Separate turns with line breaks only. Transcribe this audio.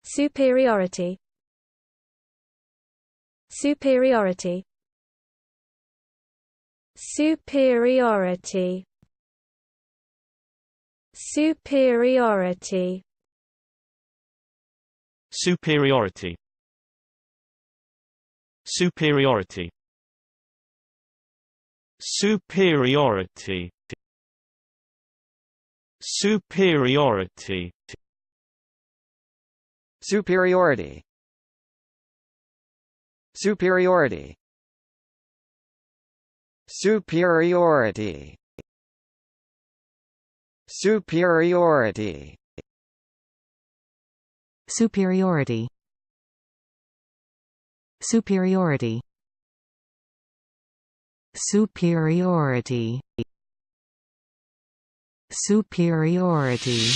Superiority. Superiority. Superiority. Superiority.
Superiority. Superiority. Superiority. Superiority.
Superiority. Superiority. Superiority. Superiority.
Superiority. Superiority. Superiority. Superiority.